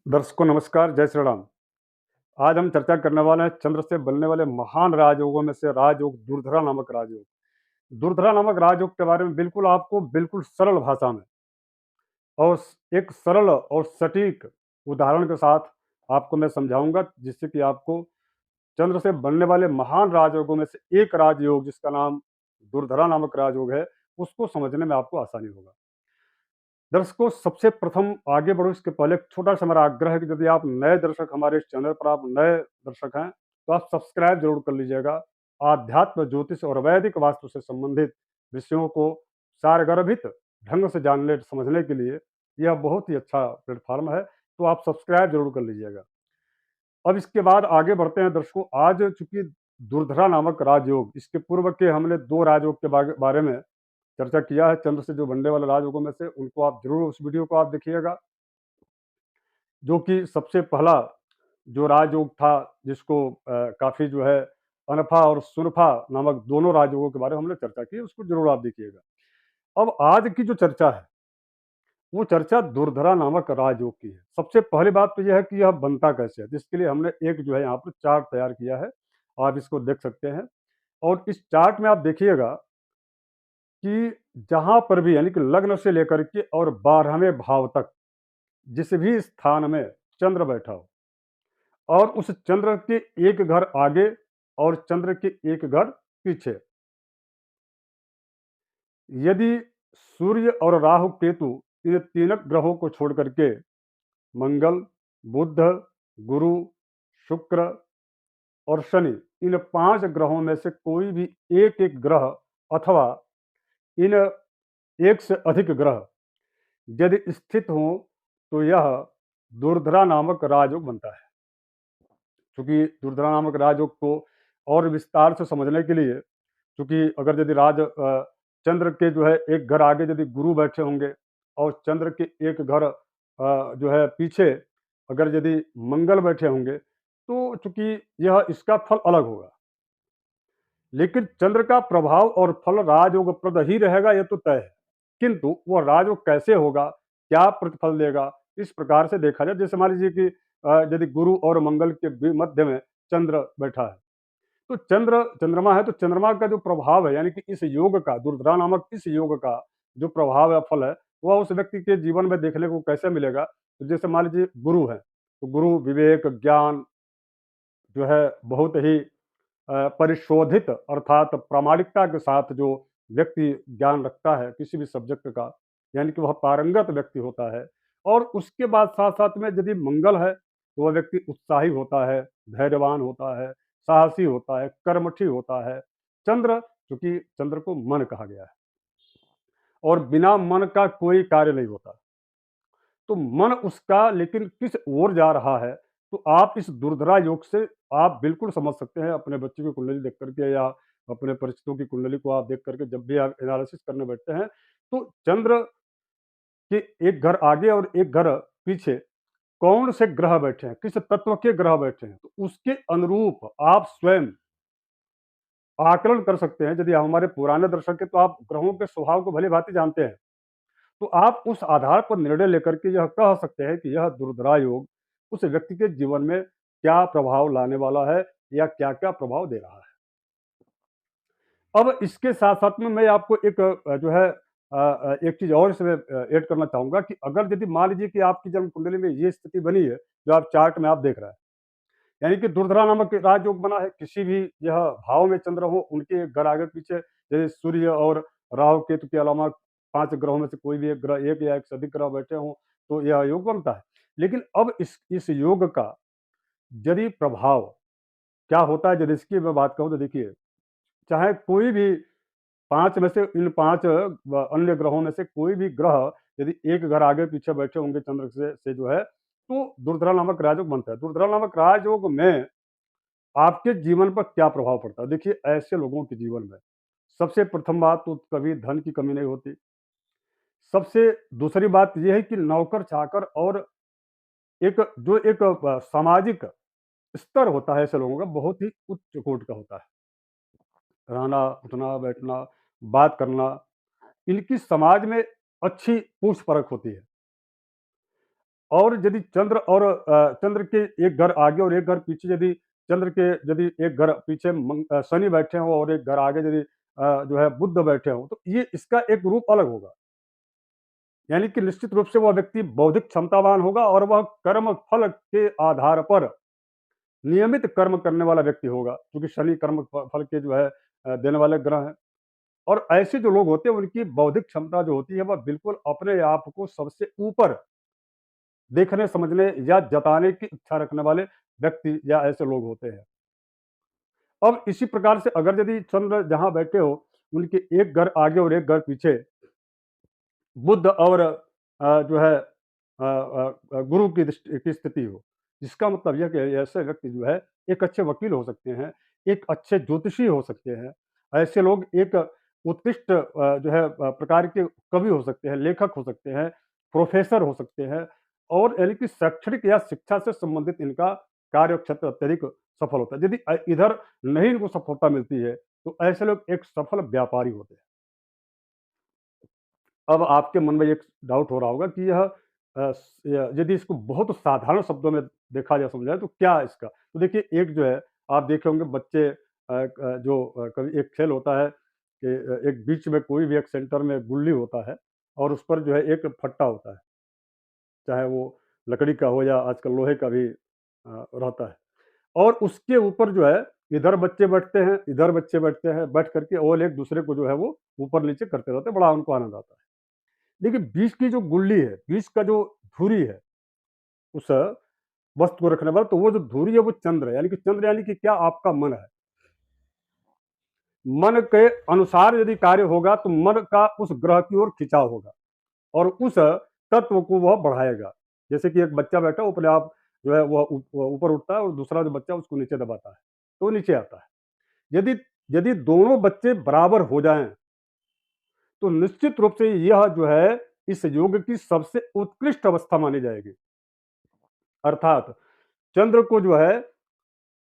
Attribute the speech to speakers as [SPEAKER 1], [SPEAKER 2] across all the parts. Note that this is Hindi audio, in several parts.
[SPEAKER 1] दर्शकों नमस्कार, जय श्री राम। आज हम चर्चा करने वाले हैं चंद्र से बनने वाले महान राजयोगों में से राजयोग दुर्धरा नामक राजयोग। दुर्धरा नामक राजयोग के बारे में बिल्कुल आपको बिल्कुल सरल भाषा में और एक सरल और सटीक उदाहरण के साथ आपको मैं समझाऊंगा, जिससे कि आपको चंद्र से बनने वाले महान राजयोगों में से एक राजयोग जिसका नाम दुर्धरा नामक राजयोग है, उसको समझने में आपको आसानी होगा। दर्शकों, सबसे प्रथम आगे बढ़ो इसके पहले एक छोटा-सा मेरा आग्रह है कि यदि आप नए दर्शक हमारे इस चैनल पर आप नए दर्शक हैं, तो आप सब्सक्राइब ज़रूर कर लीजिएगा। आध्यात्म, ज्योतिष और वैदिक वास्तु से संबंधित विषयों को सारगर्भित ढंग से जानने समझने के लिए यह बहुत ही अच्छा प्लेटफ़ॉर्म है, तो आप सब्सक्राइब ज़रूर कर लीजिएगा। अब इसके बाद आगे बढ़ते हैं दर्शकों। आज चूँकि दुर्धरा नामक राजयोग, इसके पूर्व के हमने 2 राजयोग के बारे में चर्चा किया है। चंद्र से जो बनने वाले राजयोगों में से उनको आप जरूर उस वीडियो को आप देखिएगा। जो कि सबसे पहला जो राजयोग था, जिसको काफ़ी जो है अनफा और सुनफा नामक दोनों राजयोगों के बारे में हमने चर्चा की, उसको जरूर आप देखिएगा। अब आज की जो चर्चा है, वो चर्चा दुर्धरा नामक राजयोग की है। सबसे पहली बात तो यह है कि यह बनता कैसे है, जिसके लिए हमने एक जो है यहाँ पर चार्ट तैयार किया है। आप इसको देख सकते हैं और इस चार्ट में आप देखिएगा कि जहाँ पर भी यानी कि लग्न से लेकर के और 12वें भाव तक जिस भी स्थान में चंद्र बैठा हो और उस चंद्र के एक घर आगे और चंद्र के एक घर पीछे, यदि सूर्य और राहु केतु इन तीन ग्रहों को छोड़ करके मंगल, बुध, गुरु, शुक्र और शनि, इन 5 ग्रहों में से कोई भी एक एक ग्रह अथवा इन एक से अधिक ग्रह यदि स्थित हो, तो यह दुर्धरा नामक राजयोग बनता है। चूंकि दुर्धरा नामक राजयोग को और विस्तार से समझने के लिए, चूंकि अगर यदि चंद्र के जो है एक घर आगे यदि गुरु बैठे होंगे और चंद्र के एक घर जो है पीछे अगर यदि मंगल बैठे होंगे, तो चूंकि यह इसका फल अलग होगा। लेकिन चंद्र का प्रभाव और फल राजयोग प्रद ही रहेगा, यह तो तय है। किंतु वह राजयोग कैसे होगा, क्या प्रतिफल देगा, इस प्रकार से देखा जाए। जैसे मान लीजिए कि यदि गुरु और मंगल के मध्य में चंद्र बैठा है, तो चंद्रमा है, तो चंद्रमा का जो प्रभाव है यानी कि इस योग का, दुर्धरा नामक इस योग का जो प्रभाव है, फल है, वह उस व्यक्ति के जीवन में देखने को कैसे मिलेगा। तो जैसे मान लीजिए गुरु है, तो गुरु विवेक, ज्ञान जो है बहुत ही परिशोधित अर्थात प्रामाणिकता के साथ जो व्यक्ति ज्ञान रखता है किसी भी सब्जेक्ट का, यानी कि वह पारंगत व्यक्ति होता है। और उसके बाद साथ साथ में यदि मंगल है, तो वह व्यक्ति उत्साही होता है, धैर्यवान होता है, साहसी होता है, कर्मठी होता है। चंद्र, चूंकि चंद्र को मन कहा गया है और बिना मन का कोई कार्य नहीं होता, तो मन उसका लेकिन किस ओर जा रहा है, तो आप इस दुर्धरा योग से आप बिल्कुल समझ सकते हैं। अपने बच्चे की कुंडली देख करके या अपने परिचितों की कुंडली को आप देख करके जब भी आप एनालिसिस करने बैठते हैं, तो चंद्र के एक घर आगे और एक घर पीछे कौन से ग्रह बैठे हैं, किस तत्व के ग्रह बैठे हैं, तो उसके अनुरूप आप स्वयं आकलन कर सकते हैं। यदि आप हमारे पुराने दर्शक हैं, तो आप ग्रहों के स्वभाव को भली भांति जानते हैं। तो आप उस आधार पर निर्णय लेकर के यह कह सकते हैं कि यह दुर्धरा योग उस व्यक्ति के जीवन में क्या प्रभाव लाने वाला है या क्या-क्या प्रभाव दे रहा है। अब इसके साथ-साथ में मैं आपको एक जो है एक चीज़ और इसमें ऐड करना चाहूँगा कि अगर यदि मान लीजिए कि आपकी जन्म कुंडली में ये स्थिति बनी है, जो आप चार्ट में आप देख रहे हैं, यानी कि दुर्धरा नामक राजयोग बना है, किसी भी यह भाव में चंद्र हो, उनके घर आगे-पीछे जैसे सूर्य और राहु केतु के अलावा 5 ग्रहों में से कोई भी एक ग्रह, एक या एक से अधिक ग्रह बैठे हों, तो यह योग बनता है। लेकिन अब इस योग का यदि प्रभाव क्या होता है, यदि इसकी मैं बात कहूँ तो देखिए, चाहे कोई भी 5 में से इन 5 अन्य ग्रहों में से कोई भी ग्रह यदि एक घर आगे-पीछे बैठे होंगे चंद्र से जो है, तो दुर्धरा नामक राजयोग बनता है। दुर्धरा नामक राजयोग में आपके जीवन पर क्या प्रभाव पड़ता है? देखिए, ऐसे लोगों के जीवन में सबसे प्रथम बात तो कभी धन की कमी नहीं होती। सबसे दूसरी बात ये है कि नौकर-चाकर और एक सामाजिक स्तर होता है ऐसे लोगों का, बहुत ही उच्च कोटि का होता है। रहना, उठना, बैठना, बात करना, इनकी समाज में अच्छी पूछ-परख होती है। और यदि चंद्र के एक घर आगे और एक घर पीछे यदि चंद्र के यदि एक घर पीछे शनि बैठे हों और एक घर आगे यदि जो है बुध बैठे हों, तो ये इसका एक रूप अलग होगा। यानी कि निश्चित रूप से वह व्यक्ति बौद्धिक क्षमतावान होगा और वह कर्म फल के आधार पर नियमित कर्म करने वाला व्यक्ति होगा, क्योंकि शनि कर्म फल के जो है देने वाले ग्रह हैं। और ऐसे जो लोग होते हैं उनकी बौद्धिक क्षमता जो होती है वह बिल्कुल अपने आप को सबसे ऊपर देखने समझने या जताने की इच्छा रखने वाले व्यक्ति या ऐसे लोग होते हैं। अब इसी प्रकार से अगर यदि चंद्र जहां बैठे हो उनके एक घर आगे और एक घर पीछे बुध और जो है गुरु की स्थिति हो, जिसका मतलब यह कि ऐसे व्यक्ति जो है एक अच्छे वकील हो सकते हैं, एक अच्छे ज्योतिषी हो सकते हैं। ऐसे लोग एक उत्कृष्ट जो है प्रकार के कवि हो सकते हैं, लेखक हो सकते हैं, प्रोफेसर हो सकते हैं और यानी कि शैक्षणिक या शिक्षा से संबंधित इनका कार्य क्षेत्र अत्यधिक सफल होता है। यदि इधर नहीं इनको सफलता मिलती है, तो ऐसे लोग एक सफल व्यापारी होते हैं। अब आपके मन में एक डाउट हो रहा होगा कि यह यदि इसको बहुत साधारण शब्दों में देखा जाए समझाए तो क्या है इसका? तो देखिए एक जो है आप देखे होंगे बच्चे कभी एक खेल होता है कि एक बीच में कोई भी एक सेंटर में गुल्ली होता है और उस पर जो है एक फट्टा होता है, चाहे वो लकड़ी का हो या आजकल लोहे का भी रहता है। और उसके ऊपर जो है इधर बच्चे बैठते हैं, इधर बच्चे बैठते हैं, बैठ करके और एक दूसरे को जो है वो ऊपर-नीचे करते रहते हैं, बड़ा उनको आनंद आता है। देखिए बीच की जो गुल्ली है, बीच का जो धुरी है, उस वस्तु को रखने वाला, तो वो जो धुरी है वो चंद्र है, यानी कि चंद्र यानी कि क्या आपका मन है। मन के अनुसार यदि कार्य होगा तो मन का उस ग्रह की ओर खिंचाव होगा और उस तत्व को वह बढ़ाएगा। जैसे कि एक बच्चा बैठा अपने आप जो है वह ऊपर उठता है और दूसरा जो बच्चा उसको नीचे दबाता है, तो वो नीचे आता है। यदि यदि दोनों बच्चे बराबर हो जाएँ, तो निश्चित रूप से यह जो है इस योग की सबसे उत्कृष्ट अवस्था मानी जाएगी। अर्थात चंद्र को जो है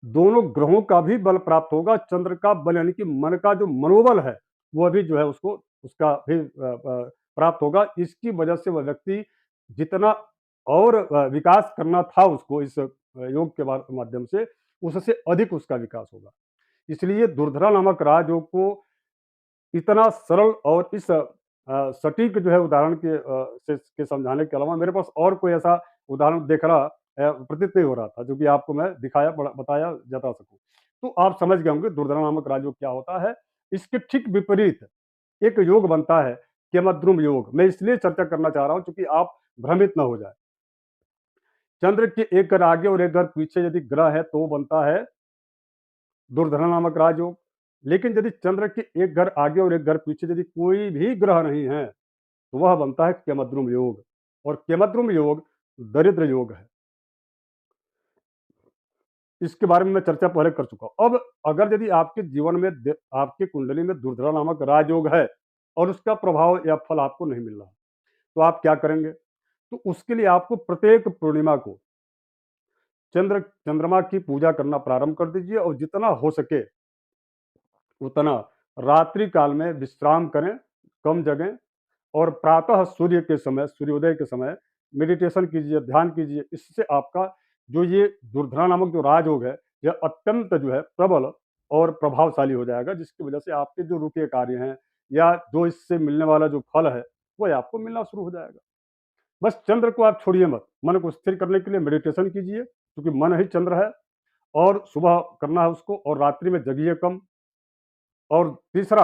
[SPEAKER 1] दोनों ग्रहों का भी बल प्राप्त होगा, चंद्र का बल यानी कि मन का जो मनोबल है, वह भी जो है उसको उसका भी प्राप्त होगा। इसकी वजह से वह व्यक्ति जितना और विकास करना था उसको इस योग के माध्यम से, उससे अधिक उसका विकास होगा। इसलिए दुर्धरा नामक राजयोग को इतना सरल और इस सटीक जो है उदाहरण से समझाने के अलावा मेरे पास और कोई ऐसा उदाहरण प्रतीत नहीं हो रहा था, जो कि आपको मैं बताया बता सकूँ। तो आप समझ गए होंगे दुर्धरा नामक राजयोग क्या होता है। इसके ठीक विपरीत एक योग बनता है केमद्रुम योग। मैं इसलिए चर्चा करना चाह रहा हूँ क्योंकि आप भ्रमित ना हो जाएँ। चंद्र के एक घर आगे और एक घर पीछे यदि ग्रह है तो वो बनता है दुर्धरा नामक राजयोग। लेकिन यदि चंद्र के एक घर आगे और एक घर पीछे यदि कोई भी ग्रह नहीं है, तो वह बनता है केमद्रुम योग और केमद्रुम योग दरिद्र योग है। इसके बारे में मैं चर्चा पहले कर चुका हूँ। अब अगर यदि आपके जीवन में आपकी कुंडली में दुर्धरा नामक राजयोग है और उसका प्रभाव या फल आपको नहीं मिल रहा, तो आप क्या करेंगे? तो उसके लिए आपको प्रत्येक पूर्णिमा को चंद्रमा की पूजा करना प्रारंभ कर दीजिए और जितना हो सके उतना रात्रि काल में विश्राम करें, कम जगें और प्रातः सूर्य के समय, सूर्योदय के समय मेडिटेशन कीजिए, ध्यान कीजिए। इससे आपका जो ये दुर्धरा नामक जो राजयोग है, यह अत्यंत जो है प्रबल और प्रभावशाली हो जाएगा, जिसकी वजह से आपके जो रुके कार्य हैं या जो इससे मिलने वाला जो फल है, वह आपको मिलना शुरू हो जाएगा। बस चंद्र को आप छोड़िए मत, मन को स्थिर करने के लिए मेडिटेशन कीजिए, क्योंकि मन ही चंद्र है और सुबह करना है उसको और रात्रि में जगिए कम। और तीसरा,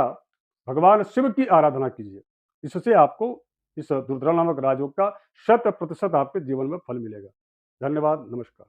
[SPEAKER 1] भगवान शिव की आराधना कीजिए। इससे आपको इस दुर्धरा नामक राजयोग का 100% आपके जीवन में फल मिलेगा। धन्यवाद, नमस्कार।